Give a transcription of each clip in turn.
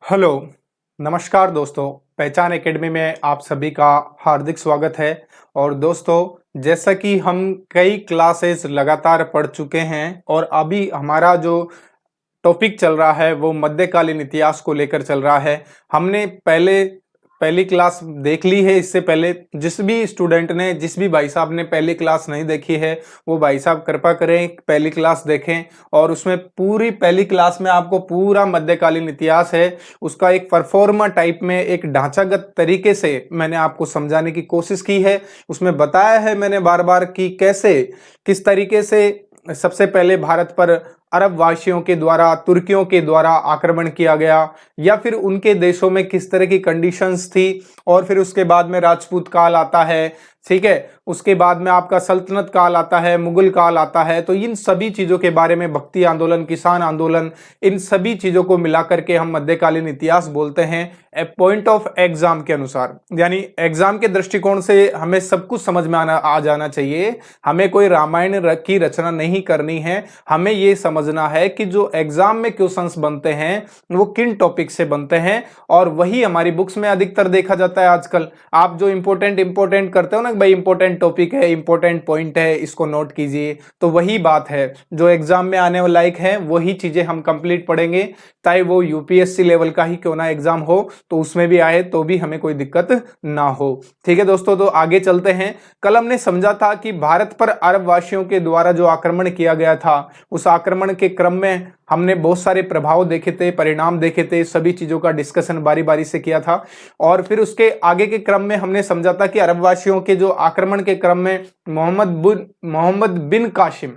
Hello, नमस्कार दोस्तों। पहचान एकेडमी में आप सभी का हार्दिक स्वागत है। और दोस्तों, जैसा कि हम कई क्लासेस लगातार पढ़ चुके हैं और अभी हमारा जो टॉपिक चल रहा है वो मध्यकालीन इतिहास को लेकर चल रहा है। हमने पहली क्लास देख ली है। इससे पहले जिस भी स्टूडेंट ने, जिस भी भाई साहब ने पहली क्लास नहीं देखी है, वो भाई साहब कृपा करें पहली क्लास देखें। और उसमें पूरी पहली क्लास में आपको पूरा मध्यकालीन इतिहास है, उसका एक परफॉर्मा टाइप में एक ढांचागत तरीके से मैंने आपको समझाने की कोशिश की है। उसमें बताया है मैंने बार बार कि कैसे, किस तरीके से सबसे पहले भारत पर अरब वासियों के द्वारा, तुर्कियों के द्वारा आक्रमण किया गया, या फिर उनके देशों में किस तरह की कंडीशंस थी। और फिर उसके बाद में राजपूत काल आता है, ठीक है। उसके बाद में आपका सल्तनत काल आता है, मुगल काल आता है। तो इन सभी चीजों के बारे में, भक्ति आंदोलन, किसान आंदोलन, इन सभी चीजों को मिलाकर के हम मध्यकालीन इतिहास बोलते हैं। ए पॉइंट ऑफ एग्जाम के अनुसार, यानी एग्जाम के दृष्टिकोण से हमें सब कुछ समझ में आ जाना चाहिए। हमें कोई रामायण की रचना नहीं करनी है। हमें यह समझना है कि जो एग्जाम में क्वेश्चंस बनते हैं वो किन टॉपिक से बनते हैं, और वही हमारी बुक्स में अधिकतर देखा जाता है आजकल। आप जो इंपोर्टेंट करते हो ना, भाई इंपोर्टेंट टॉपिक है, इंपोर्टेंट पॉइंट है, इसको नोट कीजिए, तो वही बात है जो एग्जाम में आने लायक है, वही चीजें हम कंप्लीट पढ़ेंगे। चाहे वो यूपीएससी लेवल का ही क्यों ना एग्जाम हो, तो उसमें भी आए तो भी हमें कोई दिक्कत ना हो। ठीक है दोस्तों, तो आगे चलते हैं। कल हमने समझा था कि भारत पर अरब वासियों के द्वारा जो आक्रमण किया गया था, उस आक्रमण के क्रम में हमने बहुत सारे प्रभाव देखे थे, परिणाम देखे थे, सभी चीजों का डिस्कशन बारी बारी से किया था। और फिर उसके आगे के क्रम में हमने समझा था कि अरब वासियों के जो आक्रमण के क्रम में मोहम्मद बिन कासिम,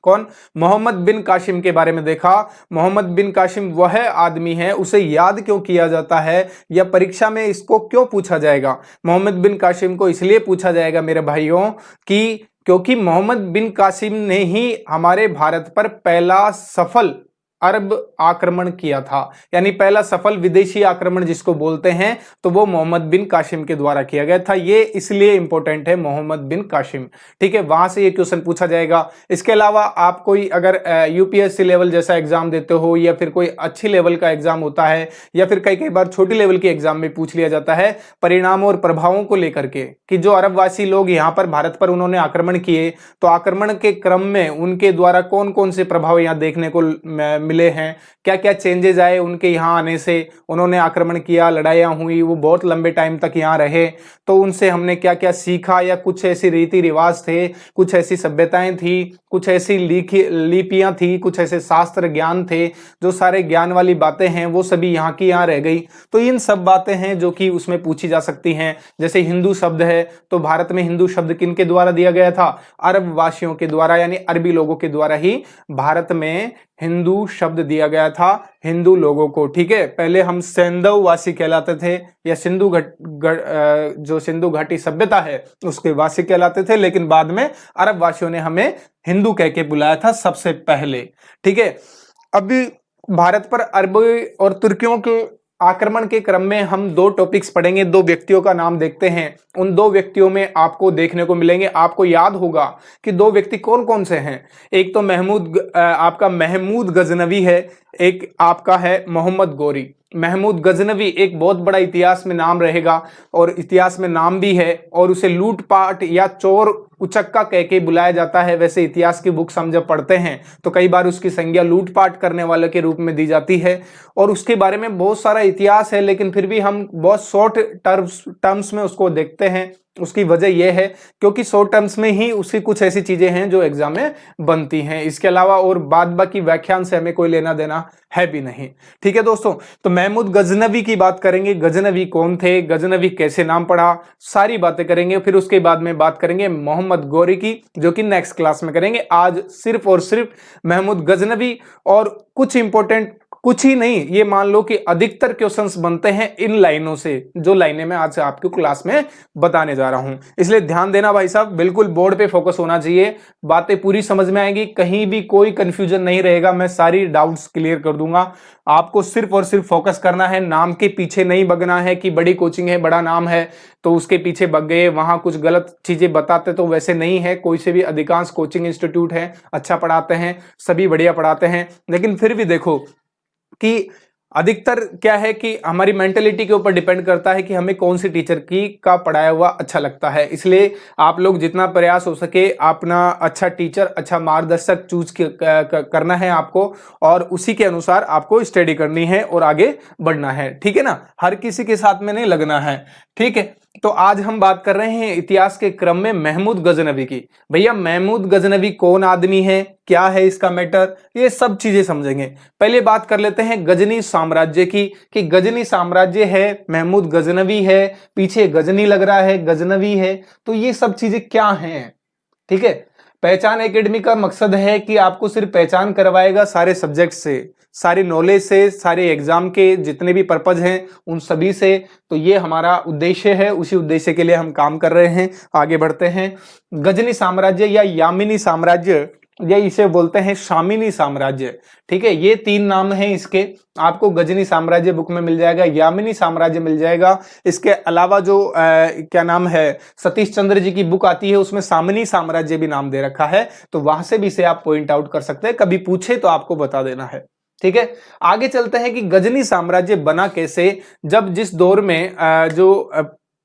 कौन? मोहम्मद बिन कासिम के बारे में देखा। मोहम्मद बिन कासिम वह आदमी है, उसे याद क्यों किया जाता है, या परीक्षा में इसको क्यों पूछा जाएगा? मोहम्मद बिन कासिम को इसलिए पूछा जाएगा मेरे भाइयों कि क्योंकि मोहम्मद बिन कासिम ने ही हमारे भारत पर पहला सफल अरब आक्रमण किया था, यानी पहला सफल विदेशी आक्रमण जिसको बोलते हैं, तो वो मोहम्मद बिन कासिम के द्वारा किया गया था। ये इसलिए इंपॉर्टेंट है, मोहम्मद बिन कासिम। ठीक है, वहां से ये क्वेश्चन पूछा जाएगा। इसके अलावा आप कोई अगर यूपीएससी लेवल जैसा एग्जाम देते हो, या फिर कोई अच्छी लेवल का एग्जाम होता है, या फिर कई कई बार छोटी लेवल के एग्जाम में पूछ लिया जाता है परिणामों और प्रभावों को लेकर के, कि जो अरबवासी लोग यहाँ पर भारत पर उन्होंने आक्रमण किए, तो आक्रमण के क्रम में उनके द्वारा कौन कौन से प्रभाव यहाँ देखने को मिले हैं, क्या क्या चेंजेस आए उनके यहाँ आने से। उन्होंने आक्रमण किया, लड़ाइयाँ हुई, वो बहुत लंबे टाइम तक यहाँ रहे, तो उनसे हमने क्या क्या सीखा, या कुछ ऐसी रीति रिवाज थे, कुछ ऐसी सभ्यताएं थी, कुछ ऐसी लिपियां थी, कुछ ऐसे शास्त्र ज्ञान थे, जो सारे ज्ञान वाली बातें हैं वो सभी यहाँ की यहाँ रह गई। तो इन सब बातें हैं जो कि उसमें पूछी जा सकती हैं। जैसे हिंदू शब्द है, तो भारत में हिंदू शब्द किन के द्वारा दिया गया था? अरब वासियों के द्वारा, यानी अरबी लोगों के द्वारा ही भारत में हिंदू शब्द दिया गया था हिंदू लोगों को। ठीक है, पहले हम सैंधव वासी कहलाते थे, या जो सिंधु घाटी सभ्यता है उसके वासी कहलाते थे, लेकिन बाद में अरब वासियों ने हमें हिंदू कह के बुलाया था सबसे पहले। ठीक है, अभी भारत पर अरबी और तुर्कियों के आक्रमण के क्रम में हम दो टॉपिक्स पढ़ेंगे, दो व्यक्तियों का नाम देखते हैं। उन दो व्यक्तियों में आपको देखने को मिलेंगे, आपको याद होगा कि दो व्यक्ति कौन कौन से हैं। एक तो आपका महमूद गजनवी है, एक आपका है मोहम्मद गोरी। महमूद गजनवी एक बहुत बड़ा इतिहास में नाम रहेगा, और इतिहास में नाम भी है, और उसे लूटपाट या चोर उचक्का कह के बुलाया जाता है। वैसे इतिहास की बुक्स हम जब पढ़ते हैं तो कई बार उसकी संज्ञा लूटपाट करने वाले के रूप में दी जाती है, और उसके बारे में बहुत सारा इतिहास है, लेकिन फिर भी हम बहुत शॉर्ट टर्म्स में उसको देखते हैं। उसकी वजह यह है क्योंकि शॉर्ट टर्म्स में ही उसकी कुछ ऐसी चीजें हैं जो एग्जाम में बनती हैं। इसके अलावा और बाद बाकी व्याख्यान से हमें कोई लेना देना है भी नहीं। ठीक है दोस्तों, तो महमूद गजनवी की बात करेंगे। गजनवी कौन थे, गजनवी कैसे नाम पड़ा, सारी बातें करेंगे। फिर उसके बाद में बात करेंगे मोहम्मद गोरी की, जो कि नेक्स्ट क्लास में करेंगे। आज सिर्फ और सिर्फ महमूद गजनवी, और कुछ इंपॉर्टेंट, कुछ ही नहीं, ये मान लो कि अधिकतर क्वेश्चंस बनते हैं इन लाइनों से, जो लाइनें मैं आज आपको क्लास में बताने जा रहा हूं। इसलिए ध्यान देना भाई साहब, बिल्कुल बोर्ड पे फोकस होना चाहिए, बातें पूरी समझ में आएंगी, कहीं भी कोई कंफ्यूजन नहीं रहेगा, मैं सारी डाउट्स क्लियर कर दूंगा। आपको सिर्फ और सिर्फ फोकस करना है, नाम के पीछे नहीं भगना है कि बड़ी कोचिंग है, बड़ा नाम है तो उसके पीछे भग गए, वहां कुछ गलत चीजें बताते, तो वैसे नहीं है। कोई से भी अधिकांश कोचिंग इंस्टीट्यूट है, अच्छा पढ़ाते हैं, सभी बढ़िया पढ़ाते हैं, लेकिन फिर भी देखो कि अधिकतर क्या है कि हमारी मेंटेलिटी के ऊपर डिपेंड करता है कि हमें कौन सी टीचर की का पढ़ाया हुआ अच्छा लगता है। इसलिए आप लोग जितना प्रयास हो सके अपना अच्छा टीचर, अच्छा मार्गदर्शक चूज करना है आपको, और उसी के अनुसार आपको स्टडी करनी है और आगे बढ़ना है, ठीक है ना। हर किसी के साथ में नहीं लगना है, ठीक है। तो आज हम बात कर रहे हैं इतिहास के क्रम में महमूद गजनवी की। भैया महमूद गजनवी कौन आदमी है, क्या है इसका मैटर, ये सब चीजें समझेंगे। पहले बात कर लेते हैं गजनी साम्राज्य की, कि गजनी साम्राज्य है, महमूद गजनवी है, पीछे गजनी लग रहा है, गजनवी है, तो ये सब चीजें क्या हैं, ठीक है। पहचान एकेडमी का मकसद है कि आपको सिर्फ पहचान करवाएगा सारे सब्जेक्ट से, सारी नॉलेज से, सारे एग्जाम के जितने भी पर्पज हैं उन सभी से। तो ये हमारा उद्देश्य है, उसी उद्देश्य के लिए हम काम कर रहे हैं। आगे बढ़ते हैं। गजनी साम्राज्य या यामिनी साम्राज्य, या इसे बोलते हैं शामिनी साम्राज्य, ठीक है। ये तीन नाम हैं इसके। आपको गजनी साम्राज्य बुक में मिल जाएगा, यामिनी साम्राज्य मिल जाएगा। इसके अलावा जो क्या नाम है, सतीश चंद्र जी की बुक आती है उसमें सामिनी साम्राज्य भी नाम दे रखा है, तो वहां से भी इसे आप पॉइंट आउट कर सकते हैं। कभी पूछे तो आपको बता देना है, ठीक है। आगे चलते हैं कि गजनी साम्राज्य बना कैसे। जब जिस दौर में जो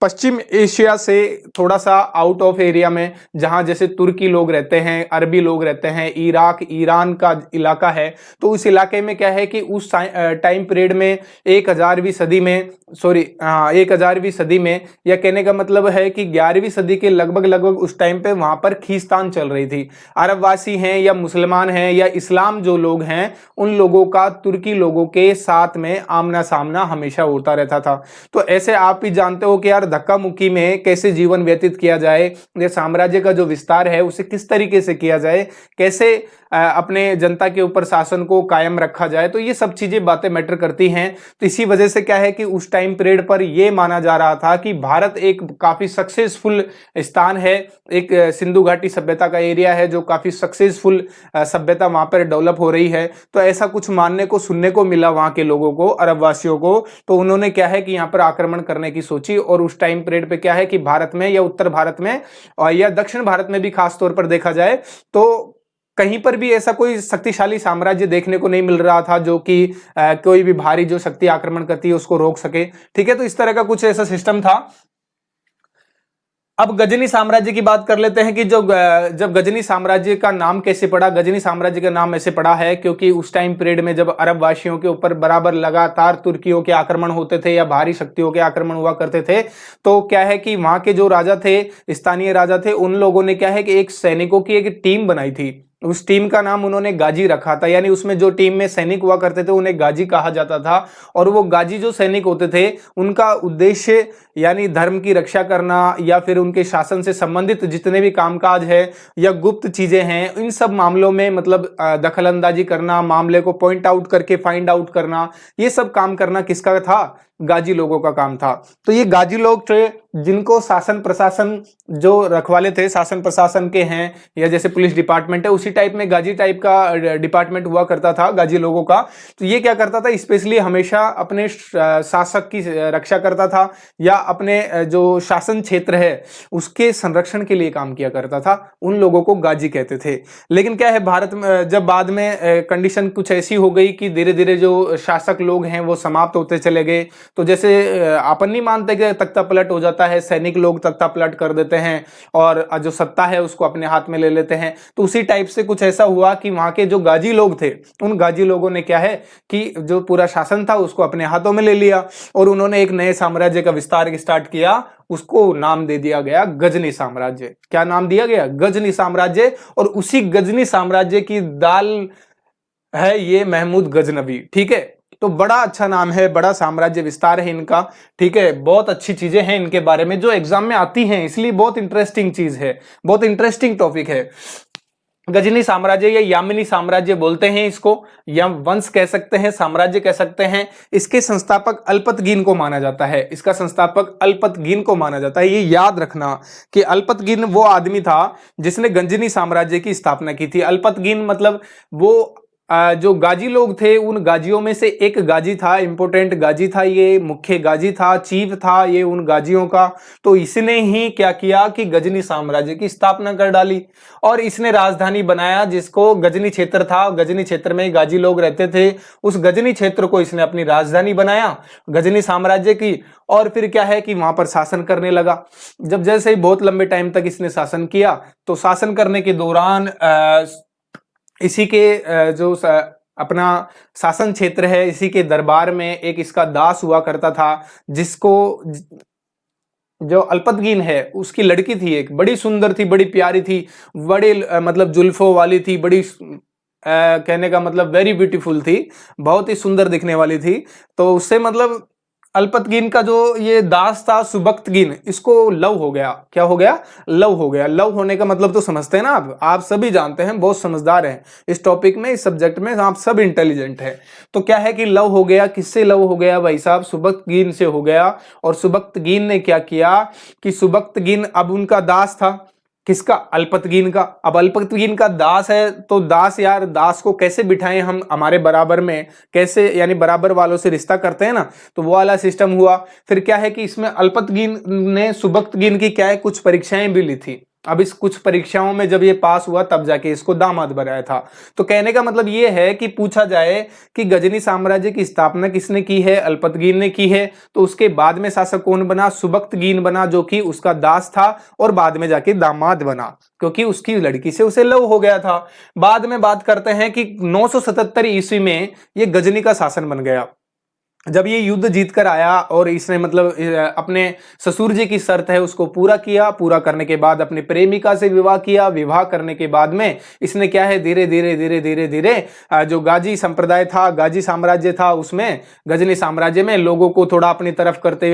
पश्चिम एशिया से थोड़ा सा आउट ऑफ एरिया में, जहां जैसे तुर्की लोग रहते हैं, अरबी लोग रहते हैं, इराक ईरान का इलाका है, तो उस इलाके में क्या है कि उस टाइम पीरियड में 1000वीं सदी में, सॉरी 1000वीं सदी में, या कहने का मतलब है कि 11वीं सदी के लगभग उस टाइम पे वहां पर खींचतान चल रही थी। अरबवासी हैं या मुसलमान हैं या इस्लाम जो लोग हैं, उन लोगों का तुर्की लोगों के साथ में आमना सामना हमेशा होता रहता था। तो ऐसे आप भी जानते हो कि यार धक्का मुक्की में कैसे जीवन व्यतीत किया जाए, ये साम्राज्य का जो विस्तार है उसे किस तरीके से किया जाए, कैसे अपने जनता के ऊपर शासन को कायम रखा जाए, तो ये सब चीजें बातें मैटर करती हैं। तो इसी वजह से क्या है कि उस टाइम पीरियड पर यह माना जा रहा था कि भारत एक काफी सक्सेसफुल स्थान है, एक सिंधु घाटी सभ्यता का एरिया है जो काफी सक्सेसफुल सभ्यता वहां पर डेवलप हो रही है। तो ऐसा कुछ मानने को सुनने को मिला वहां के लोगों को, अरब वासियों को। तो उन्होंने क्या है कि यहाँ पर आक्रमण करने की सोची, और उस टाइम पीरियड पे क्या है कि भारत में या उत्तर भारत में और या दक्षिण भारत में भी खास तौर पर देखा जाए तो कहीं पर भी ऐसा कोई शक्तिशाली साम्राज्य देखने को नहीं मिल रहा था जो कि कोई भी भारी जो शक्ति आक्रमण करती है उसको रोक सके, ठीक है। तो इस तरह का कुछ ऐसा सिस्टम था। अब गजनी साम्राज्य की बात कर लेते हैं कि जब गजनी साम्राज्य का नाम कैसे पड़ा। गजनी साम्राज्य का नाम ऐसे पड़ा है क्योंकि उस टाइम पीरियड में जब अरब वासियों के ऊपर बराबर लगातार तुर्कियों के आक्रमण होते थे या भारी शक्तियों के आक्रमण हुआ करते थे, तो क्या है कि वहां के जो राजा थे, स्थानीय राजा थे, उन लोगों ने क्या है कि एक सैनिकों की एक टीम बनाई थी। उस टीम का नाम उन्होंने गाजी रखा था, यानी उसमें जो टीम में सैनिक हुआ करते थे उन्हें गाजी कहा जाता था। और वो गाजी जो सैनिक होते थे उनका उद्देश्य यानी धर्म की रक्षा करना या फिर उनके शासन से संबंधित जितने भी कामकाज है या गुप्त चीजें हैं, इन सब मामलों में मतलब दखल अंदाजी करना, मामले को पॉइंट आउट करके फाइंड आउट करना, ये सब काम करना किसका था, गाजी लोगों का काम था। तो ये गाजी लोग थे जिनको शासन प्रशासन जो रखवाले थे, शासन प्रशासन के हैं, या जैसे पुलिस डिपार्टमेंट है उसी टाइप में गाजी टाइप का डिपार्टमेंट हुआ करता था गाजी लोगों का। तो ये क्या करता था, स्पेशली हमेशा अपने शासक की रक्षा करता था या अपने जो शासन क्षेत्र है उसके संरक्षण के लिए काम किया करता था। उन लोगों को गाजी कहते थे। लेकिन क्या है, भारत में जब बाद में कंडीशन कुछ ऐसी हो गई कि धीरे धीरे जो शासक लोग हैं वो समाप्त होते चले गए। तो जैसे अपन नहीं मानते कि तख्ता पलट हो जाता है, सैनिक लोग तख्ता पलट कर देते हैं और जो सत्ता है उसको अपने हाथ में ले लेते हैं, तो उसी टाइप से कुछ ऐसा हुआ कि वहां के जो गाजी लोग थे उन गाजी लोगों ने क्या है कि जो पूरा शासन था उसको अपने हाथों में ले लिया और उन्होंने एक नए साम्राज्य का विस्तार स्टार्ट किया। उसको नाम दे दिया गया गजनी साम्राज्य। क्या नाम दिया गया, गजनी साम्राज्य। और उसी गजनी साम्राज्य की दाल है ये महमूद गजनवी, ठीक है। तो बड़ा अच्छा नाम है, बड़ा साम्राज्य विस्तार है इनका, ठीक है। बहुत अच्छी चीजें हैं इनके बारे में जो एग्जाम में आती हैं, इसलिए बहुत इंटरेस्टिंग चीज है, बहुत इंटरेस्टिंग टॉपिक है। गजनी साम्राज्य या यामिनी साम्राज्य बोलते हैं इसको, या वंश कह सकते हैं, साम्राज्य कह सकते हैं। इसके संस्थापक अल्पतगीन को माना जाता है, इसका संस्थापक अल्पतगीन को माना जाता है। ये याद रखना कि अल्पतगीन वो आदमी था जिसने गजनी साम्राज्य की स्थापना की थी। अल्पतगीन मतलब वो जो गाजी लोग थे उन गाजियों में से एक गाजी था, इंपोर्टेंट गाजी था, ये मुख्य गाजी था, चीफ था ये उन गाजियों का। तो इसने ही क्या किया कि गजनी साम्राज्य की स्थापना कर डाली और इसने राजधानी बनाया जिसको गजनी क्षेत्र था, गजनी क्षेत्र में गाजी लोग रहते थे, उस गजनी क्षेत्र को इसने अपनी राजधानी बनाया गजनी साम्राज्य की। और फिर क्या है कि वहां पर शासन करने लगा। जब जैसे ही बहुत लंबे टाइम तक इसने शासन किया तो शासन करने के दौरान इसी के जो अपना शासन क्षेत्र है, इसी के दरबार में एक इसका दास हुआ करता था, जिसको जो अल्पतगीन है उसकी लड़की थी, एक बड़ी सुंदर थी, बड़ी प्यारी थी, बड़े मतलब जुल्फों वाली थी, बड़ी कहने का मतलब वेरी ब्यूटीफुल थी, बहुत ही सुंदर दिखने वाली थी। तो उससे मतलब अल्पतगीन का जो ये दास था सुबक्तगीन, इसको लव हो गया। क्या हो गया? लव हो गया। लव होने का मतलब तो समझते हैं ना आप सभी जानते हैं, बहुत समझदार हैं इस टॉपिक में, इस सब्जेक्ट में आप सब इंटेलिजेंट हैं। तो क्या है कि लव हो गया। किससे लव हो गया भाई साहब? सुबक्तगीन से हो गया। और सुबक्तगीन ने क्या किया कि सुबक्तगीन अब उनका दास था, किसका? अल्पतगीन का। अब अल्पतगीन का दास है तो दास, यार दास को कैसे बिठाएं हम हमारे बराबर में, कैसे यानी बराबर वालों से रिश्ता करते हैं ना, तो वो वाला सिस्टम हुआ। फिर क्या है कि इसमें अल्पतगीन ने सुबक्तगीन की क्या है कुछ परीक्षाएं भी ली थी। अब इस कुछ परीक्षाओं में जब ये पास हुआ तब जाके इसको दामाद बनाया था। तो कहने का मतलब ये है कि पूछा जाए कि गजनी साम्राज्य की स्थापना किसने की है? अल्पतगीन ने की है। तो उसके बाद में शासक कौन बना? सुबक्तगीन बना, जो कि उसका दास था और बाद में जाके दामाद बना, क्योंकि उसकी लड़की से उसे लव हो गया था। बाद में बात करते हैं कि 977 ईस्वी में ये गजनी का शासन बन गया। जब ये युद्ध जीत कर आया और इसने मतलब अपने ससुर जी की शर्त है उसको पूरा किया, पूरा करने के बाद अपनी प्रेमिका से विवाह किया। विवाह करने के बाद में इसने क्या है धीरे धीरे धीरे धीरे धीरे जो गाजी संप्रदाय था, गाजी साम्राज्य था, उसमें गजनी साम्राज्य में लोगों को थोड़ा अपनी तरफ करते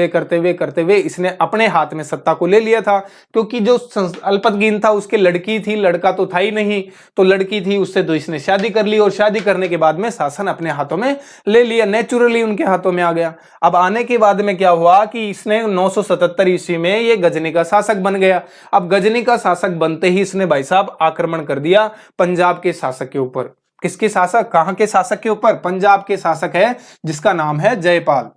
हुए इसने अपने हाथ में सत्ता को ले लिया था। क्योंकि जो अल्पतगीन था उसके लड़की थी, लड़का तो था ही नहीं, तो लड़की थी, उससे तो इसने शादी कर ली और शादी करने के बाद में शासन अपने हाथों में ले लिया, नेचुरली उनके हाथों में आ गया। अब आने के बाद में क्या हुआ कि इसने 977 ईस्वी में ये गजनी का शासक बन गया। अब गजनी का शासक बनते ही इसने भाई साहब आक्रमण कर दिया पंजाब के शासक के ऊपर। किसके शासक? कहां के शासक के ऊपर? पंजाब के शासक है जिसका नाम है जयपाल।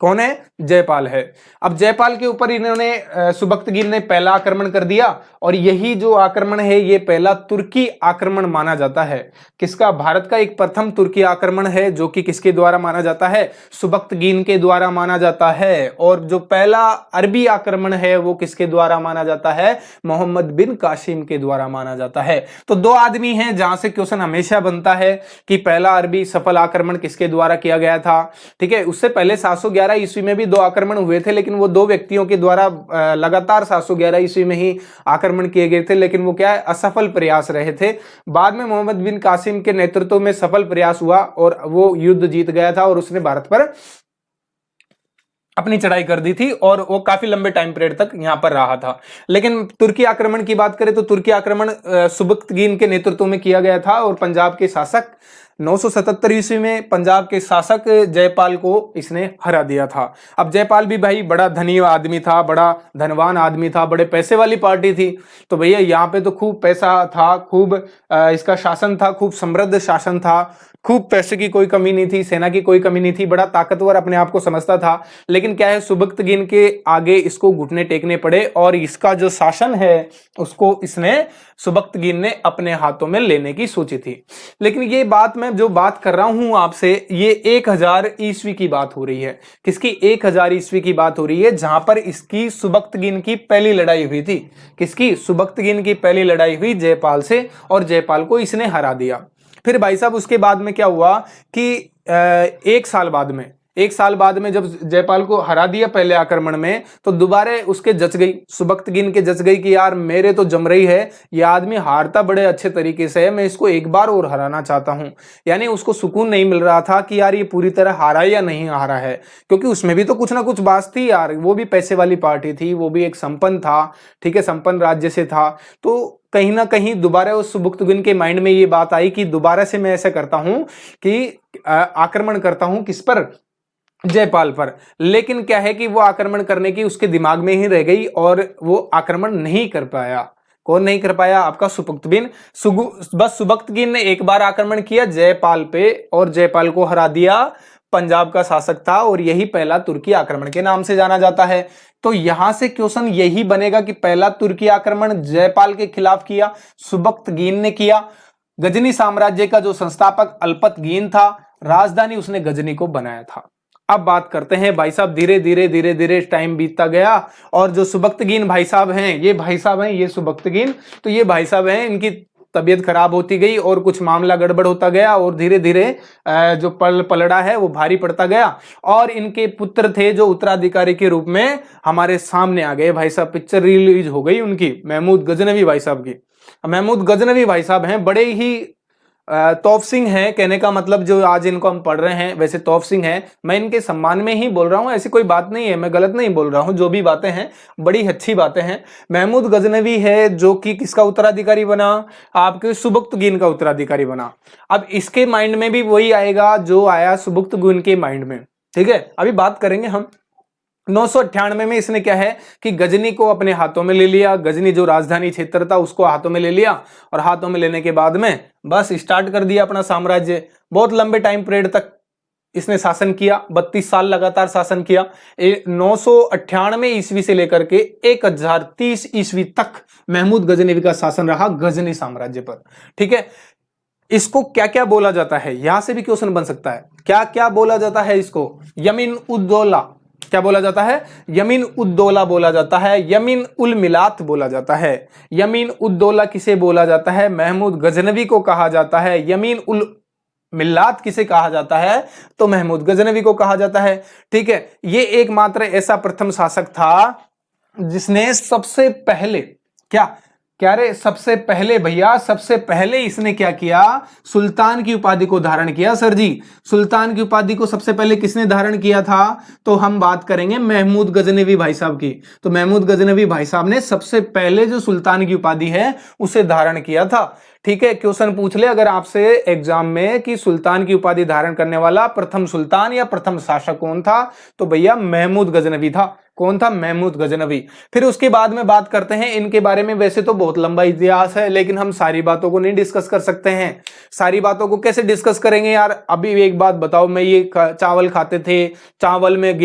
कौन है? जयपाल है। अब जयपाल के ऊपर इन्होंने सुबक्तगीन ने पहला आक्रमण कर दिया और यही जो आक्रमण है ये पहला तुर्की आक्रमण माना जाता है। किसका? भारत का एक प्रथम तुर्की आक्रमण है जो कि किसके द्वारा माना जाता है? सुबक्तगीन के द्वारा माना जाता है। और जो पहला अरबी आक्रमण है वो किसके द्वारा माना जाता है? मोहम्मद बिन कासिम के द्वारा माना जाता है। तो दो आदमी हैं जहां से क्वेश्चन हमेशा बनता है कि पहला अरबी सफल आक्रमण किसके द्वारा किया गया था। ठीक है, उससे पहले 711 ईस्वी में भी दो आक्रमण हुए थे, लेकिन वो दो व्यक्तियों के द्वारा लगातार 711 ईस्वी में ही आक्रमण किए गए थे, लेकिन वो क्या है असफल प्रयास रहे थे। बाद में मोहम्मद बिन कासिम के नेतृत्व में सफल प्रयास हुआ और वो युद्ध जीत गया था और उसने भारत पर अपनी चढ़ाई कर दी थी और वो काफी लंबे टाइम पीरियड तक यहां पर रहा था। लेकिन तुर्की आक्रमण की बात करें तो तुर्की आक्रमण सुबक्तगीन के नेतृत्व में किया गया था और पंजाब के शासक 977 ईस्वी में पंजाब के शासक जयपाल को इसने हरा दिया था। अब जयपाल भी भाई बड़ा धनी आदमी था, बड़ा धनवान आदमी था, बड़े पैसे वाली पार्टी थी। तो भैया यहाँ पे तो खूब पैसा था, खूब इसका शासन था, खूब समृद्ध शासन था, खूब पैसे की कोई कमी नहीं थी, सेना की कोई कमी नहीं थी, बड़ा ताकतवर अपने आप को समझता था। लेकिन क्या है सुबक्तगीन के आगे इसको घुटने टेकने पड़े और इसका जो शासन है उसको इसने सुबक्तगीन ने अपने हाथों में लेने की सोची थी। लेकिन ये बात मैं जो बात कर रहा हूं आपसे ये 1000 ईस्वी की बात हो रही है। किसकी? 1000 ईस्वी की बात हो रही है जहां पर इसकी सुबक्तगीन की पहली लड़ाई हुई थी। किसकी? सुबक्तगीन की पहली लड़ाई हुई जयपाल से और जयपाल को इसने हरा दिया। फिर भाई साहब उसके बाद में क्या हुआ कि एक साल बाद में जब जयपाल को हरा दिया पहले आक्रमण में तो दोबारा उसके जच गई, सुबक्तगीन के जच गई कि यार मेरे तो जम रही है, ये आदमी हारता बड़े अच्छे तरीके से है, मैं इसको एक बार और हराना चाहता हूं। यानी उसको सुकून नहीं मिल रहा था कि यार ये पूरी तरह हारा या नहीं हारा है, क्योंकि उसमें भी तो कुछ ना कुछ बात थी यार, वो भी पैसे वाली पार्टी थी, वो भी एक संपन्न था, ठीक है, संपन्न राज्य से था। तो कहीं ना कहीं दोबारा उस सुबक्तगीन के माइंड में ये बात आई कि दोबारा से मैं ऐसा करता हूं कि आक्रमण करता हूं किस पर? जयपाल पर। लेकिन क्या है कि वो आक्रमण करने की उसके दिमाग में ही रह गई और वो आक्रमण नहीं कर पाया। कौन नहीं कर पाया? आपका सुबुक्तगिन। बस सुबुक्तगिन ने एक बार आक्रमण किया जयपाल पे और जयपाल को हरा दिया। पंजाब का शासक था और यही पहला तुर्की आक्रमण के नाम से जाना जाता है। तो यहां से क्वेश्चन यही बनेगा कि पहला तुर्की आक्रमण जयपाल के खिलाफ किया, सुबुक्तगिन ने किया। गजनी साम्राज्य का जो संस्थापक अल्पतगीन था, राजधानी उसने गजनी को बनाया था। अब बात करते हैं भाई साहब, धीरे धीरे टाइम बीतता गया और जो सुबुक्तगिन भाई साहब हैं, ये भाई साहब हैं, ये सुबुक्तगिन, तो ये भाई साहब हैं, इनकी तबीयत खराब होती गई और कुछ मामला गड़बड़ होता गया और धीरे धीरे जो पलड़ा है वो भारी पड़ता गया और इनके पुत्र थे जो उत्तराधिकारी के रूप में हमारे सामने आ गए। भाई साहब पिक्चर रिलीज हो गई उनकी, महमूद गजनवी भाई साहब की। महमूद गजनवी भाई साहब हैं, बड़े ही तौफ सिंह है, कहने का मतलब जो आज इनको हम पढ़ रहे हैं वैसे तौफ सिंह है, मैं इनके सम्मान में ही बोल रहा हूं, ऐसी कोई बात नहीं है, मैं गलत नहीं बोल रहा हूं, जो भी बातें हैं बड़ी अच्छी बातें हैं। महमूद गजनवी है जो कि किसका उत्तराधिकारी बना? आपके सुबुक्तगिन का उत्तराधिकारी बना। अब इसके माइंड में भी वही आएगा जो आया सुबुक्तगिन के माइंड में, ठीक है। अभी बात करेंगे हम 998 में इसने क्या है कि गजनी को अपने हाथों में ले लिया, गजनी जो राजधानी क्षेत्र था उसको हाथों में ले लिया और हाथों में लेने के बाद में बस स्टार्ट कर दिया अपना साम्राज्य। बहुत लंबे टाइम पीरियड तक इसने शासन किया, 32 साल लगातार शासन किया। 998 ईस्वी से लेकर के 1030 ईस्वी तक महमूद गजनवी का शासन रहा गजनी साम्राज्य पर, ठीक है। इसको क्या क्या बोला जाता है, यहां से भी क्वेश्चन बन सकता है, क्या क्या बोला जाता है इसको? यमीन उद्दौला, क्या बोला जाता है? यमीन उद्दौला बोला जाता है, यमीन उल मिलात बोला जाता है। यमीन उद्दौला किसे बोला जाता है? महमूद गजनवी को कहा जाता है। यमीन उल मिल्लात किसे कहा जाता है? तो महमूद गजनवी को कहा जाता है, ठीक है। ये एकमात्र ऐसा प्रथम शासक था जिसने सबसे पहले क्या रे, सबसे पहले भैया, सबसे पहले इसने क्या किया? सुल्तान की उपाधि को धारण किया। सर जी, सुल्तान की उपाधि को सबसे पहले किसने धारण किया था? तो हम बात करेंगे महमूद गजनवी भाई साहब की। तो महमूद गजनवी भाई साहब ने सबसे पहले जो सुल्तान की उपाधि है उसे धारण किया था, ठीक है। क्वेश्चन पूछ ले अगर आपसे एग्जाम में कि सुल्तान की उपाधि धारण करने वाला प्रथम सुल्तान या प्रथम शासक कौन था, तो भैया महमूद गजनवी था। कौन था? महमूद गजनवी। फिर उसके बाद में बात करते हैं इनके बारे में। वैसे तो बहुत लंबा इतिहास है लेकिन हम सारी बातों को नहीं डिस्कस कर सकते हैं। सारी बातों को कैसे डिस्कस करेंगे यार? अभी एक बात बताओ, मैं ये चावल खाते थे, चावल में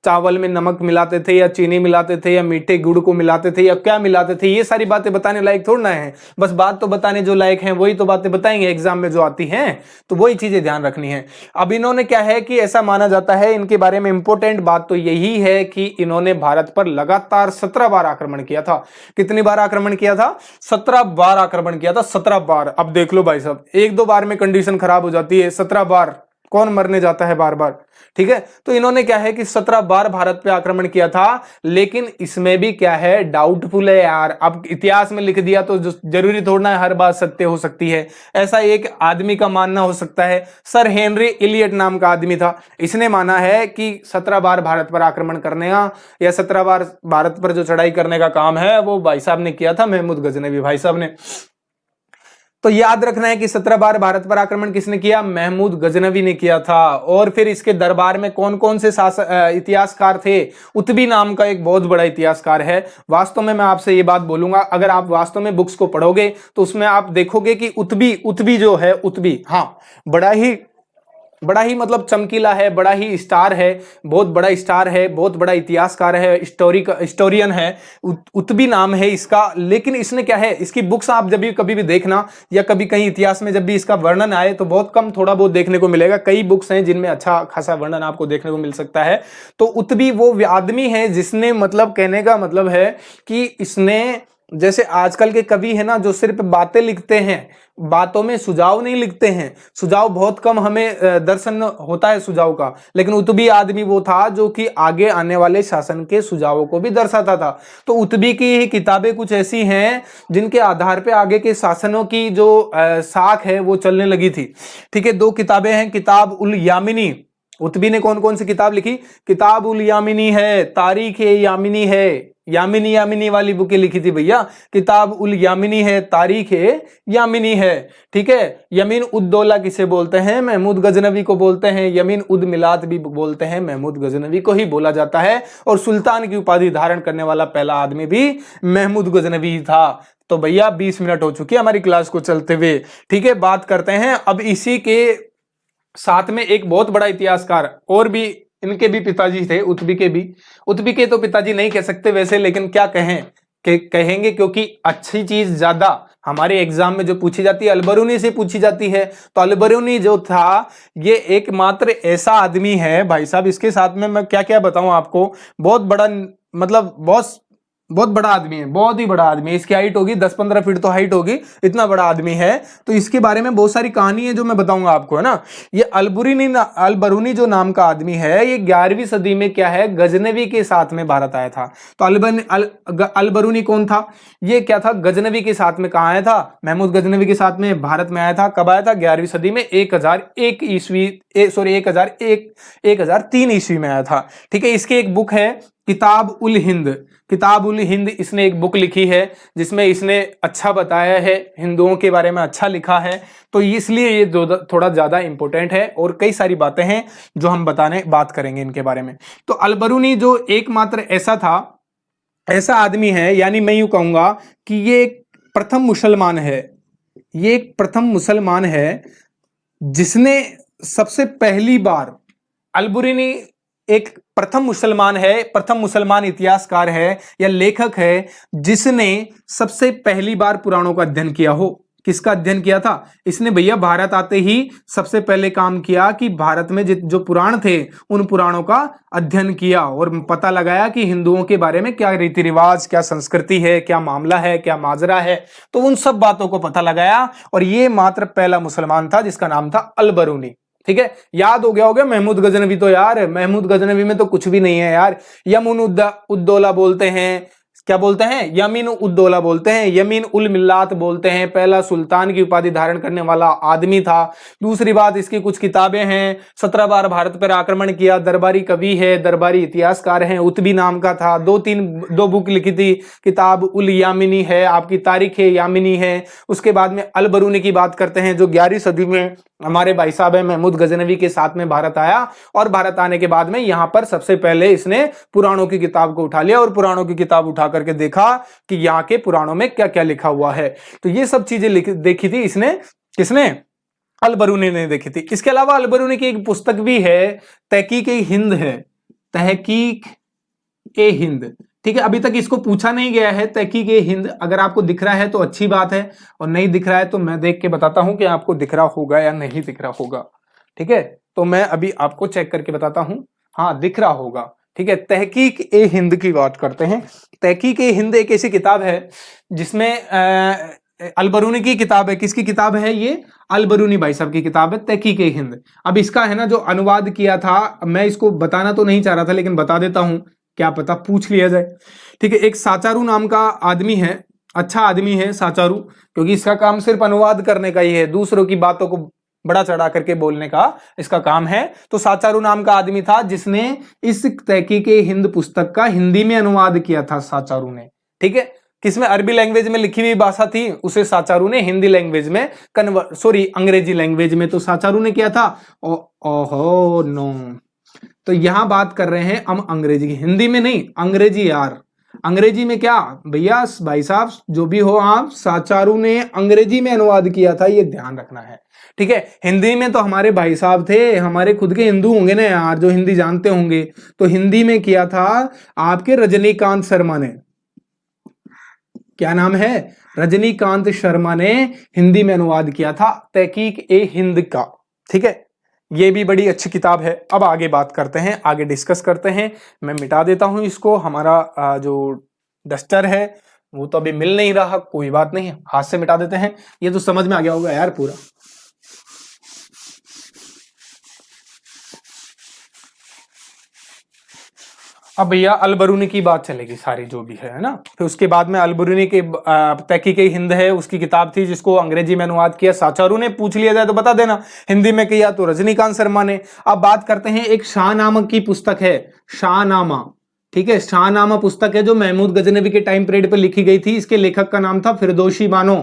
चावल में नमक मिलाते थे या चीनी मिलाते थे या मीठे गुड़ को मिलाते थे या क्या मिलाते थे, ये सारी बातें बताने लायक थोड़ा ना है। बस बात तो बताने जो लायक हैं वही तो बातें बताएंगे एग्जाम में जो आती हैं, तो वही चीजें ध्यान रखनी है। अब इन्होंने क्या है कि ऐसा माना जाता है, इनके बारे में इंपॉर्टेंट बात तो यही है कि इन्होंने भारत पर लगातार 17 बार आक्रमण किया था। कितनी बार आक्रमण किया था? 17 बार आक्रमण किया था, 17 बार। अब देख लो भाई साहब, एक दो बार में कंडीशन खराब हो जाती है, 17 बार कौन मरने जाता है बार बार, ठीक है। तो इन्होंने क्या है कि 17 बार भारत पे आक्रमण किया था, लेकिन इसमें भी क्या है, डाउटफुल है यार। अब इतिहास में लिख दिया तो जरूरी थोड़ा है हर बात सत्य हो सकती है, ऐसा एक आदमी का मानना हो सकता है। सर हेनरी इलियट नाम का आदमी था, इसने माना है कि 17 बार भारत पर आक्रमण करने का या 17 बार भारत पर जो चढ़ाई करने का काम है वो भाई साहब ने किया था, महमूद गजनवी भाई साहब ने। तो याद रखना है कि 17 बार भारत पर आक्रमण किसने किया? महमूद गजनवी ने किया था। और फिर इसके दरबार में कौन कौन से इतिहासकार थे? उतबी नाम का एक बहुत बड़ा इतिहासकार है। वास्तव में मैं आपसे ये बात बोलूंगा, अगर आप वास्तव में बुक्स को पढ़ोगे तो उसमें आप देखोगे कि उतबी जो है, उतबी, हाँ, बड़ा ही मतलब चमकीला है, बड़ा ही स्टार है, बहुत बड़ा स्टार है, बहुत बड़ा इतिहासकार है, हिस्टोरियन है, उतबी नाम है इसका। लेकिन इसने क्या है, इसकी बुक्स आप जब भी कभी भी देखना या कभी कहीं इतिहास में जब भी इसका वर्णन आए तो बहुत कम थोड़ा बहुत देखने को मिलेगा। कई बुक्स हैं जिनमें अच्छा खासा वर्णन आपको देखने को मिल सकता है। तो उतबी वो आदमी है जिसने, मतलब कहने का मतलब है कि इसने, जैसे आजकल के कवि है ना जो सिर्फ बातें लिखते हैं, बातों में सुझाव नहीं लिखते हैं, सुझाव बहुत कम हमें दर्शन होता है सुझाव का, लेकिन उतबी आदमी वो था जो कि आगे आने वाले शासन के सुझावों को भी दर्शाता था। तो उतबी की ही किताबें कुछ ऐसी हैं जिनके आधार पे आगे के शासनों की जो साख है वो चलने लगी थी, ठीक है। 2 किताबें हैं, किताब उल यामिनी। उतबी ने कौन कौन सी किताब लिखी? किताब उल यामिनी है, तारीख ए यामिनी है, यामिनी यामिनी वाली बुकें लिखी थी भैया। किताब उल यामिनी है, तारीख है यामिनी है, ठीक है। यमीन उद दौला किसे बोलते हैं? महमूद गजनवी को बोलते हैं। यमीन उद मिलात भी बोलते हैं, महमूद गजनवी को ही बोला जाता है। और सुल्तान की उपाधि धारण करने वाला पहला आदमी भी महमूद गजनवी था। तो भैया 20 मिनट हो चुकी है हमारी क्लास को चलते हुए, ठीक है। बात करते हैं अब इसी के साथ में एक बहुत बड़ा इतिहासकार और भी, इनके भी पिताजी थे, उत्बी के भी। उत्बी के तो पिताजी नहीं कह सकते वैसे, लेकिन क्या कहें कि कहेंगे, क्योंकि अच्छी चीज ज्यादा हमारे एग्जाम में जो पूछी जाती है अलबरूनी से पूछी जाती है। तो अलबरूनी जो था ये एकमात्र ऐसा आदमी है भाई साहब, इसके साथ में मैं क्या क्या बताऊं आपको, बहुत बड़ा, मतलब बहुत बड़ा आदमी है, बहुत ही बड़ा आदमी है। इसकी हाइट होगी 10-15 फीट तो हाइट होगी, इतना बड़ा आदमी है। तो इसके बारे में बहुत सारी कहानी है जो मैं बताऊंगा आपको, है ना। ये अलबरूनी जो नाम का आदमी है, ये 11वीं सदी में क्या है, गजनवी के साथ में भारत आया था। तो अलबरूनी कौन था? ये क्या था, गजनवी के साथ में कहाँ आया था? महमूद गजनवी के साथ में भारत में आया था। कब आया था? 11वीं सदी में 1003 ईस्वी में आया था, ठीक है। इसकी एक बुक है किताब उल हिंद। किताब उल हिंद इसने एक बुक लिखी है जिसमें इसने अच्छा बताया है, हिंदुओं के बारे में अच्छा लिखा है। तो इसलिए ये थोड़ा ज्यादा इंपॉर्टेंट है, और कई सारी बातें हैं जो हम बात करेंगे इनके बारे में। तो अलबरूनी जो एकमात्र ऐसा आदमी है, यानी मैं यूं कहूंगा कि ये एक प्रथम मुसलमान है। ये एक प्रथम मुसलमान है जिसने सबसे पहली बार, अलबरूनी एक प्रथम मुसलमान है, प्रथम मुसलमान इतिहासकार है या लेखक है जिसने सबसे पहली बार पुराणों का अध्ययन किया हो। किसका अध्ययन किया था इसने? भैया भारत आते ही सबसे पहले काम किया कि भारत में जो पुराण थे उन पुराणों का अध्ययन किया और पता लगाया कि हिंदुओं के बारे में क्या रीति रिवाज, क्या संस्कृति है, क्या मामला है, क्या माजरा है। तो उन सब बातों को पता लगाया, और ये मात्र पहला मुसलमान था जिसका नाम था अलबरूनी, ठीक है। याद हो गया महमूद गजनवी तो यार, महमूद गजनवी में तो कुछ भी नहीं है यार। यमीन उद्दौला बोलते हैं, क्या बोलते हैं? यमीन उद्दौला बोलते हैं, यमीन उल मिल्लात बोलते हैं। पहला सुल्तान की उपाधि धारण करने वाला आदमी था। दूसरी बात, इसकी कुछ किताबें हैं। 17 बार भारत पर आक्रमण किया, दरबारी कवि है, दरबारी इतिहासकार है, उत्बी नाम का था। दो बुक लिखी थी, किताब उल यामिनी है, आपकी तारीख है यामिनी है। उसके बाद में अलबरूनी की बात करते हैं जो 11वीं सदी में हमारे भाई साहब है महमूद गजनवी के साथ में भारत आया, और भारत आने के बाद में यहां पर सबसे पहले इसने पुराणों की किताब को उठा लिया और पुराणों की किताब उठा करके देखा कि यहाँ के पुराणों में क्या क्या लिखा हुआ है। तो ये सब चीजें देखी थी इसने, किसने? अलबरूनी ने देखी थी। इसके अलावा अलबरूनी की एक पुस्तक भी है, तहकीक ए हिंद है, तहकीक ए हिंद, ठीक है। अभी तक इसको पूछा नहीं गया है तहकीक ए हिंद। अगर आपको दिख रहा है तो अच्छी बात है, और नहीं दिख रहा है तो मैं देख के बताता हूं कि आपको दिख रहा होगा या नहीं दिख रहा होगा, ठीक है। तो मैं अभी आपको चेक करके बताता हूं, हाँ दिख रहा होगा, ठीक है। तहकीक ए हिंद की बात करते हैं। तहकीक ए हिंद एक ऐसी किताब है जिसमें अलबरूनी की किताब है। किसकी किताब है ये? अलबरूनी भाई साहब की किताब है तहकीक ए हिंद। अब इसका है ना जो अनुवाद किया था, मैं इसको बताना तो नहीं चाह रहा था लेकिन बता देता हूं, क्या पता पूछ लिया जाए, ठीक है। एक साचारू नाम का आदमी है, अच्छा आदमी है साचारू, क्योंकि इसका काम सिर्फ अनुवाद करने का ही है, दूसरों की बातों को बड़ा चढ़ा करके बोलने का इसका काम है। तो साचारू नाम का आदमी था जिसने इस तहकीक ए हिंद पुस्तक का हिंदी में अनुवाद किया था, साचारू ने, ठीक है। किसमें? अरबी लैंग्वेज में लिखी हुई भाषा थी, उसे साचारू ने हिंदी लैंग्वेज में अंग्रेजी लैंग्वेज में तो साचारू ने किया था। ओहो नो, तो यहां बात कर रहे हैं हम अंग्रेजी की, हिंदी में नहीं, अंग्रेजी यार। अंग्रेजी में क्या भैया भाई साहब, जो भी हो आप, साचारू ने अंग्रेजी में अनुवाद किया था, ये ध्यान रखना है, ठीक है। हिंदी में तो हमारे भाई साहब थे, हमारे खुद के हिंदू होंगे ना यार, जो हिंदी जानते होंगे। तो हिंदी में किया था आपके रजनीकांत शर्मा ने, क्या नाम है? रजनीकांत शर्मा ने हिंदी में अनुवाद किया था तहकीक ए हिंद का, ठीक है। ये भी बड़ी अच्छी किताब है। अब आगे बात करते हैं, आगे डिस्कस करते हैं। मैं मिटा देता हूं इसको, हमारा जो डस्टर है वो तो अभी मिल नहीं रहा, कोई बात नहीं, हाथ से मिटा देते हैं। ये तो समझ में आ गया होगा यार पूरा। अब भैया अलबरूनी की बात चलेगी सारी जो भी है ना। फिर उसके बाद में अलबरूनी के तहकीक हिंद है, उसकी किताब थी जिसको अंग्रेजी में अनुवाद किया साचारू ने। पूछ लिया जाए तो बता देना, हिंदी में किया तो रजनीकांत शर्मा ने। अब बात करते हैं, एक शाहनामा की पुस्तक है, शाहनामा, ठीक है, शाहनामा पुस्तक है जो महमूद गजनवी के टाइम पीरियड पर लिखी गई थी। इसके लेखक का नाम था फिरदौसी बानो।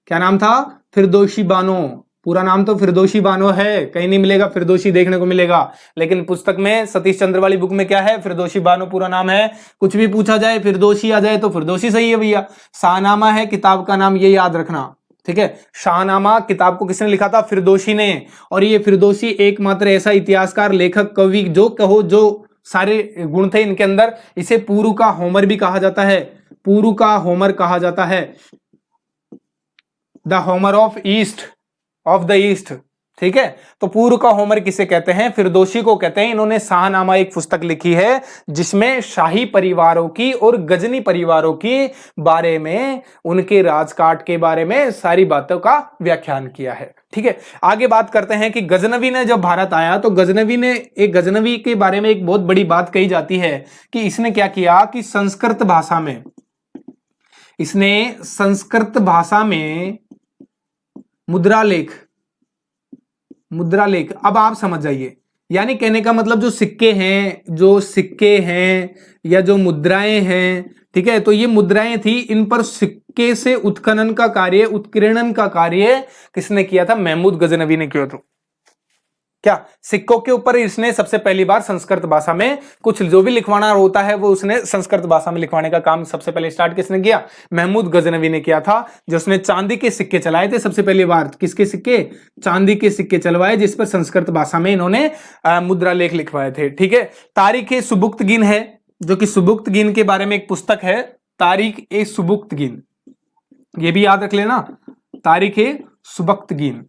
क्या नाम था? फिरदौसी बानो। पूरा नाम तो फिरदौसी बानो है, कहीं नहीं मिलेगा फिरदौसी देखने को मिलेगा, लेकिन पुस्तक में सतीश चंद्र वाली बुक में क्या है? फिरदौसी बानो पूरा नाम है। कुछ भी पूछा जाए फिरदौसी आ जाए तो फिरदौसी सही है भैया। शाहनामा है किताब का नाम, ये याद रखना, ठीक है। शाहनामा किताब को किसने लिखा था? फिरदौसी ने। और ये फिरदौसी एकमात्र ऐसा इतिहासकार, लेखक, कवि, जो कहो, जो सारे गुण थे इनके अंदर, इसे पुरु का होमर भी कहा जाता है। पुरु का होमर कहा जाता है, the Homer of the east, ठीक है। तो पूर्व का होमर किसे कहते हैं? फिरदौसी को कहते हैं। इन्होंने शाहनामा एक पुस्तक लिखी है जिसमें शाही परिवारों की और गजनी परिवारों के बारे में, उनके राजकाट के बारे में सारी बातों का व्याख्यान किया है, ठीक है। आगे बात करते हैं कि गजनवी ने जब भारत आया तो गजनवी के बारे में एक बहुत बड़ी बात कही जाती है कि इसने क्या किया कि संस्कृत भाषा में मुद्रालेख। अब आप समझ जाइए, यानी कहने का मतलब जो सिक्के हैं या जो मुद्राएं हैं, ठीक है, तो ये मुद्राएं थी, इन पर सिक्के से उत्खनन का कार्य, उत्कीर्णन का कार्य किसने किया था? महमूद गजनवी ने किया था। क्या सिक्कों के ऊपर इसने सबसे पहली बार संस्कृत भाषा में कुछ जो भी लिखवाना होता है वो उसने संस्कृत भाषा में लिखवाने का काम सबसे पहले स्टार्ट किसने किया? महमूद गजनवी ने किया था, जिसने चांदी के सिक्के चलाए थे सबसे पहली बार। किसके सिक्के? चांदी के सिक्के चलवाए, जिस पर संस्कृत भाषा में इन्होंने मुद्रा लेख लिखवाए थे, ठीक है। तारीख ए सुबुक्तगीन है, जो कि सुबुक्तगीन के बारे में एक पुस्तक है, तारीख ए सुबुक्तगीन, ये भी याद रख लेना, तारीख ए सुबुक्तगीन।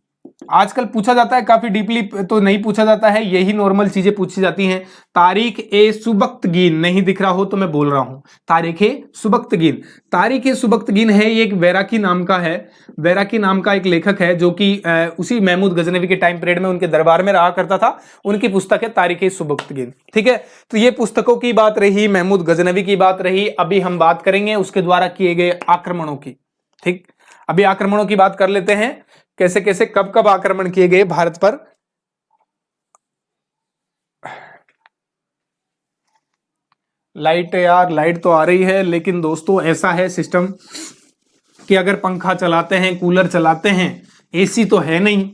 आजकल पूछा जाता है, काफी डीपली तो नहीं पूछा जाता है, यही नॉर्मल चीजें पूछी जाती हैं। तारीख ए सुबक्तगीन नहीं दिख रहा हो तो मैं बोल रहा हूं, तारीख ए सुबक्तगीन। तारीख ए सुबक्तगीन है, ये एक बैराकी नाम का है, बैराकी नाम का एक लेखक है जो कि उसी महमूद गजनवी के टाइम पीरियड में उनके दरबार में रहा करता था, उनकी पुस्तक है तारीख ए सुबक्तगीन, ठीक है। तो ये पुस्तकों की बात रही, महमूद गजनवी की बात रही। अभी हम बात करेंगे उसके द्वारा किए गए आक्रमणों की, ठीक। अभी आक्रमणों की बात कर लेते हैं, कैसे कैसे कब कब आक्रमण किए गए भारत पर। लाइट तो आ रही है, लेकिन दोस्तों ऐसा है सिस्टम कि अगर पंखा चलाते हैं, कूलर चलाते हैं, एसी तो है नहीं,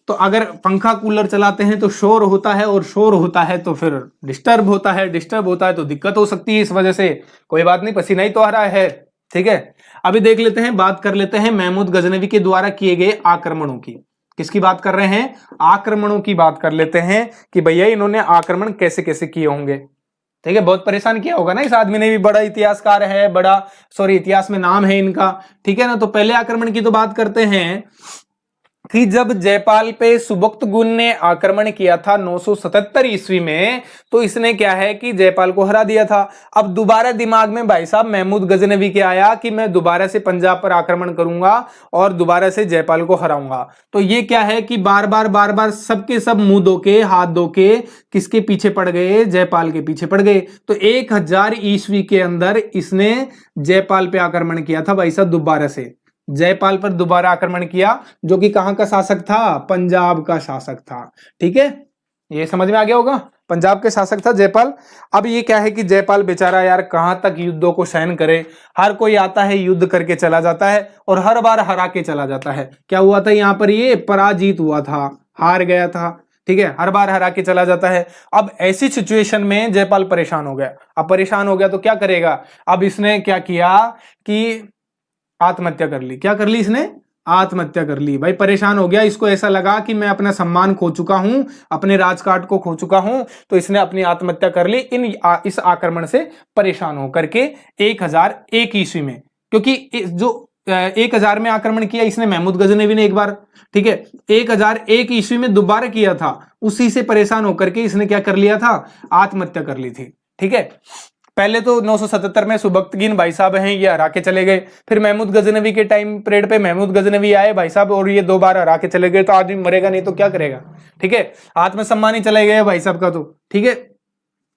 तो अगर पंखा कूलर चलाते हैं तो शोर होता है, और शोर होता है तो फिर डिस्टर्ब होता है तो दिक्कत हो सकती है। इस वजह से कोई बात नहीं, पसीना ही तो आ रहा है, ठीक है। अभी देख लेते हैं, बात कर लेते हैं महमूद गजनवी के द्वारा किए गए आक्रमणों की। किसकी बात कर रहे हैं? आक्रमणों की बात कर लेते हैं कि भैया इन्होंने आक्रमण कैसे कैसे किए होंगे, ठीक है। बहुत परेशान किया होगा ना इस आदमी ने भी, बड़ा इतिहासकार है, इतिहास में नाम है इनका, ठीक है ना। तो पहले आक्रमण की तो बात करते हैं कि जब जयपाल पे सुबुक्तगुन ने आक्रमण किया था 977 ईस्वी में, तो इसने क्या है कि जयपाल को हरा दिया था। अब दोबारा दिमाग में भाई साहब महमूद गजनवी के आया कि मैं दोबारा से पंजाब पर आक्रमण करूंगा और दोबारा से जयपाल को हराऊंगा। तो ये क्या है कि बार बार सबके सब मुंह धो के, हाथ धो के किसके पीछे पड़ गए? जयपाल के पीछे पड़ गए। तो 1000 ईस्वी के अंदर इसने जयपाल पे आक्रमण किया था भाई साहब, दोबारा से जयपाल पर दोबारा आक्रमण किया, जो कि कहां का शासक था? पंजाब का शासक था, ठीक है। ये समझ में आ गया होगा, पंजाब के शासक था जयपाल। अब ये क्या है कि जयपाल बेचारा यार कहां तक युद्धों को सहन करे, हर कोई आता है युद्ध करके चला जाता है और हर बार हरा के चला जाता है। क्या हुआ था यहाँ पर? ये पराजित हुआ था, हार गया था, ठीक है, हर बार हरा के चला जाता है। अब ऐसी सिचुएशन में जयपाल परेशान हो गया। अब परेशान हो गया तो क्या करेगा? अब इसने क्या किया कि आत्महत्या कर ली। क्या कर ली इसने? आत्महत्या कर ली। भाई परेशान हो गया, इसको ऐसा लगा कि मैं अपना सम्मान खो चुका हूं, अपने राजकाट को खो चुका हूं, तो इसने अपनी आत्महत्या कर ली इस आक्रमण से परेशान होकर के 1001 ईस्वी में। क्योंकि जो 1000 में आक्रमण किया इसने महमूद गजनवी ने एक बार, ठीक है, 1001 ईस्वी में दोबारा किया था, उसी से परेशान होकर के इसने क्या कर लिया था? आत्महत्या कर ली थी, ठीक है। पहले तो 977 में सुबक्तगीन भाई साहब हैं, ये हरा के चले गए। फिर महमूद गजनवी के टाइम पीरियड पे महमूद गजनवी आए भाई साहब, और ये 2 बार हरा के चले गए। तो आदमी मरेगा नहीं तो क्या करेगा, ठीक है। आत्मसम्मान ही चले गए भाई साहब का, तो ठीक है।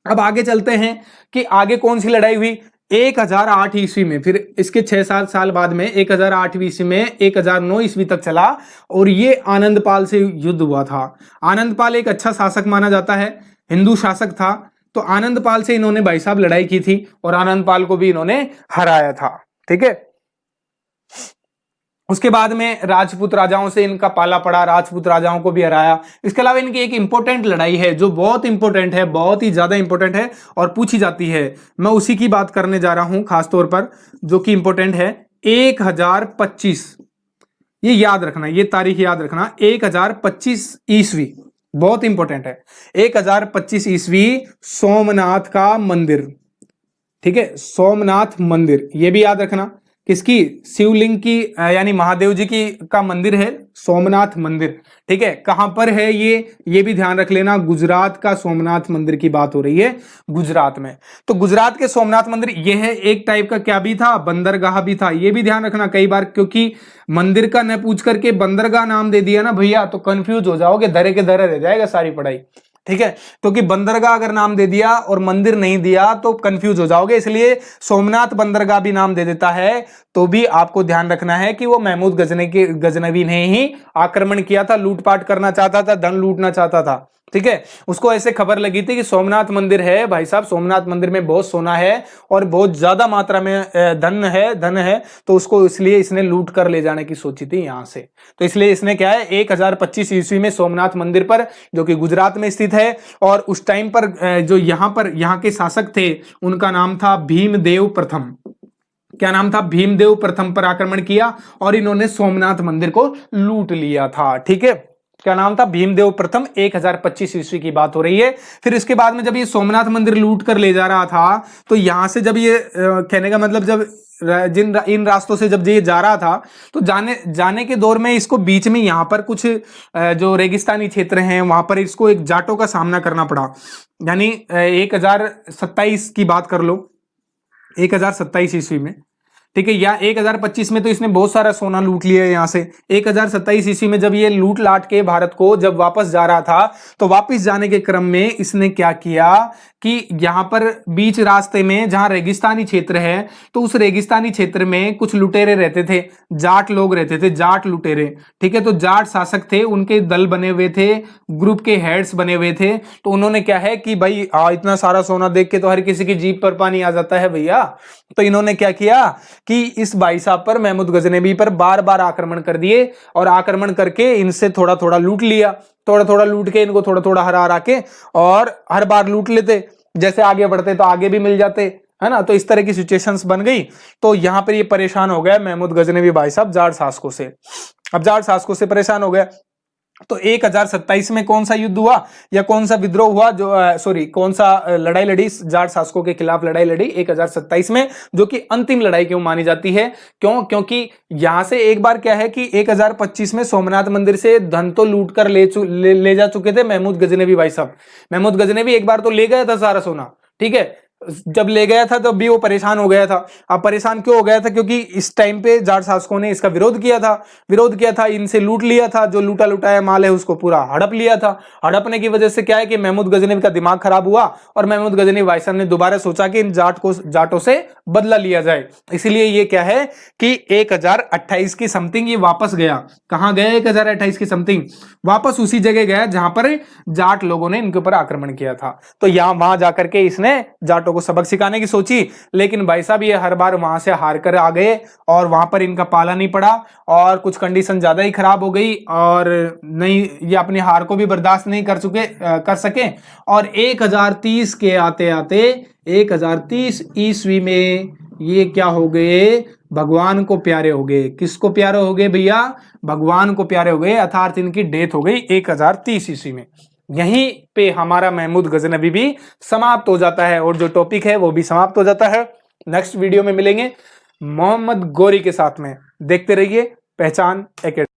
अब आगे चलते हैं कि आगे कौन सी लड़ाई हुई। 1008 ईस्वी में, फिर इसके 6-7 साल बाद में 1008 ईस्वी में 1009 ईस्वी तक चला, और ये आनंदपाल से युद्ध हुआ था। आनंदपाल एक अच्छा शासक माना जाता है, हिंदू शासक था, तो आनंदपाल से इन्होंने भाई साहब लड़ाई की थी और आनंदपाल को भी इन्होंने हराया था। ठीक है, उसके बाद में राजपूत राजाओं से इनका पाला पड़ा, राजपूत राजाओं को भी हराया। इसके अलावा इनकी एक इंपॉर्टेंट लड़ाई है जो बहुत इंपॉर्टेंट है, बहुत ही ज्यादा इंपॉर्टेंट है और पूछी जाती है, मैं उसी की बात करने जा रहा हूं खास तौर पर, जो कि इंपॉर्टेंट है। 1025, ये याद रखना, ये तारीख याद रखना, 1025 ईस्वी, बहुत इंपॉर्टेंट है। 1025 ईस्वी सोमनाथ का मंदिर, ठीक है, सोमनाथ मंदिर, ये भी याद रखना। किसकी? शिवलिंग की, यानी महादेव जी की का मंदिर है सोमनाथ मंदिर। ठीक है, कहां पर है ये भी ध्यान रख लेना। गुजरात का सोमनाथ मंदिर की बात हो रही है, गुजरात में। तो गुजरात के सोमनाथ मंदिर ये है, एक टाइप का क्या भी था, बंदरगाह भी था, ये भी ध्यान रखना। कई बार क्योंकि मंदिर का न पूछ करके बंदरगाह नाम दे दिया ना भैया, तो कंफ्यूज हो जाओगे, धरे के धरे रह जाएगा सारी पढ़ाई। ठीक है, क्योंकि बंदरगाह अगर नाम दे दिया और मंदिर नहीं दिया तो कंफ्यूज हो जाओगे, इसलिए सोमनाथ बंदरगाह भी नाम दे देता है तो भी आपको ध्यान रखना है कि वो महमूद गजनवी ने ही आक्रमण किया था, लूटपाट करना चाहता था, धन लूटना चाहता था। ठीक है, उसको ऐसे खबर लगी थी कि सोमनाथ मंदिर है भाई साहब, सोमनाथ मंदिर में बहुत सोना है और बहुत ज्यादा मात्रा में धन है, तो उसको इसलिए इसने लूट कर ले जाने की सोची थी यहां से। तो इसलिए इसने क्या है, 1025 ईस्वी में सोमनाथ मंदिर पर, जो कि गुजरात में स्थित है, और उस टाइम पर जो यहाँ के शासक थे उनका नाम था भीमदेव प्रथम। क्या नाम था? भीमदेव प्रथम पर आक्रमण किया और इन्होंने सोमनाथ मंदिर को लूट लिया था। ठीक है, क्या नाम था? भीमदेव प्रथम। 1025 ईस्वी की बात हो रही है। फिर इसके बाद में जब ये सोमनाथ मंदिर लूट कर ले जा रहा था, तो यहां से जब ये कहने का मतलब, जब इन रास्तों से जब ये जा रहा था, तो जाने के दौर में इसको बीच में यहां पर कुछ जो रेगिस्तानी क्षेत्र हैं वहां पर इसको एक जाटों का सामना करना पड़ा। यानी 1027 की बात कर लो, 1027 ईस्वी में। ठीक है, या 1025 में तो इसने बहुत सारा सोना लूट लिया यहां से। 1027 ईस्वी में जब ये लूट लाट के भारत को जब वापस जा रहा था, तो वापस जाने के क्रम में इसने क्या किया कि यहां पर बीच रास्ते में जहां रेगिस्तानी क्षेत्र है, तो उस रेगिस्तानी क्षेत्र में कुछ लुटेरे रहते थे, जाट लोग रहते थे, जाट लुटेरे। ठीक है, तो जाट शासक थे, उनके दल बने हुए थे, ग्रुप के हेड्स बने हुए थे। तो उन्होंने क्या है कि भाई इतना सारा सोना देख के तो हर किसी की जीभ पर पानी आ जाता है भैया। तो इन्होंने क्या किया कि इस भाई साहब पर, महमूद गजनवी पर बार बार आक्रमण कर दिए और आक्रमण करके इनसे थोड़ा थोड़ा लूट लिया, थोड़ा थोड़ा लूट के इनको थोड़ा थोड़ा हरा के, और हर बार लूट लेते, जैसे आगे बढ़ते तो आगे भी मिल जाते, है ना। तो इस तरह की सिचुएशंस बन गई। तो यहां पर ये परेशान हो गया महमूद गजनवी भाई साहब जाट शासकों से। अब जाट शासकों से परेशान हो गया, तो 1027 में कौन सा युद्ध हुआ या कौन सा विद्रोह हुआ, जो कौन सा लड़ाई लड़ी, जाट शासकों के खिलाफ लड़ाई लड़ी 1027 में, जो कि अंतिम लड़ाई क्यों मानी जाती है? क्यों? क्योंकि यहां से एक बार क्या है कि 1025 में सोमनाथ मंदिर से धन तो लूट कर ले जा चुके थे महमूद गजनवी भाई साहब। महमूद गजनवी एक बार तो ले गया था सारा सोना। ठीक है, जब ले गया था तब भी वो परेशान हो गया था। अब परेशान क्यों हो गया था? क्योंकि इस टाइम पे जाट शासकों ने इसका विरोध किया था, इनसे लूट लिया था, जो लूटा लुटाया माल है उसको पूरा हड़प लिया था। हड़पने की वजह से क्या है कि महमूद गजनवी का दिमाग खराब हुआ और महमूद गजनवी भाई साहब ने दोबारा सोचा कि इन जाटों से बदला लिया जाए। इसीलिए ये क्या है कि 1028 की समथिंग ये वापस गया। कहां गया? 1028 की समथिंग वापस उसी जगह गया जहां पर जाट लोगों ने इनके ऊपर आक्रमण किया था। तो यहां वहां जाकर के इसने जाटों को सबक सिखाने की सोची, लेकिन भाई साहब ये हर बार वहां से हार कर आ गए और वहां पर इनका पाला नहीं पड़ा और कुछ कंडीशन ज्यादा ही खराब हो गई और नहीं, ये अपनी हार को भी बर्दाश्त नहीं कर सके। और 1030 के आते आते 1030 ईस्वी में ये क्या हो गए? भगवान को प्यारे हो गए। किसको प्यारे हो गए भैया? भगवान को प्यारे हो गए, अर्थात इनकी डेथ हो गई 1030 ईस्वी में। यहीं पे हमारा महमूद गजनवी भी समाप्त हो जाता है और जो टॉपिक है वो भी समाप्त हो जाता है। नेक्स्ट वीडियो में मिलेंगे मोहम्मद गौरी के साथ में। देखते रहिए पहचान एकेडमी।